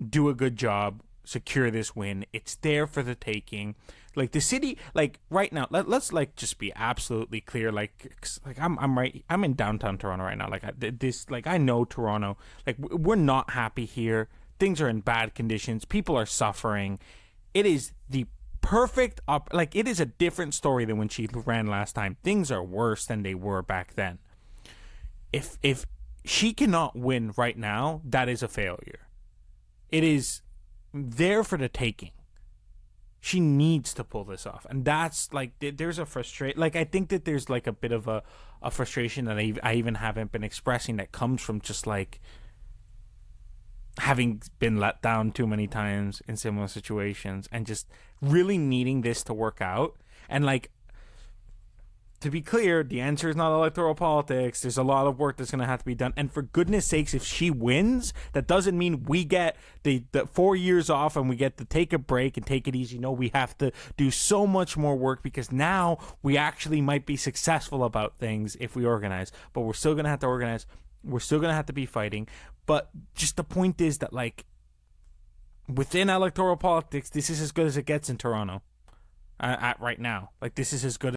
do a good job, secure this win. It's there for the taking. Like the city, like right now, let's like just be absolutely clear. Like I'm in downtown Toronto right now. Like I know Toronto. Like we're not happy here. Things are in bad conditions. People are suffering. It is the perfect like it is a different story than when she ran last time. Things are worse than they were back then. If she cannot win right now, that is a failure. It is there for the taking. She needs to pull this off, and that's like there's a frustration. Like I think that there's like a bit of a frustration that I even haven't been expressing that comes from just like having been let down too many times in similar situations, and just really needing this to work out. And like, to be clear, the answer is not electoral politics. There's a lot of work that's going to have to be done. And for goodness sakes, if she wins, that doesn't mean we get the 4 years off and we get to take a break and take it easy. No, we have to do so much more work, because now we actually might be successful about things if we organize. But we're still going to have to organize. We're still going to have to be fighting. But just the point is that, like, within electoral politics, this is as good as it gets in Toronto right now. Like, this is as good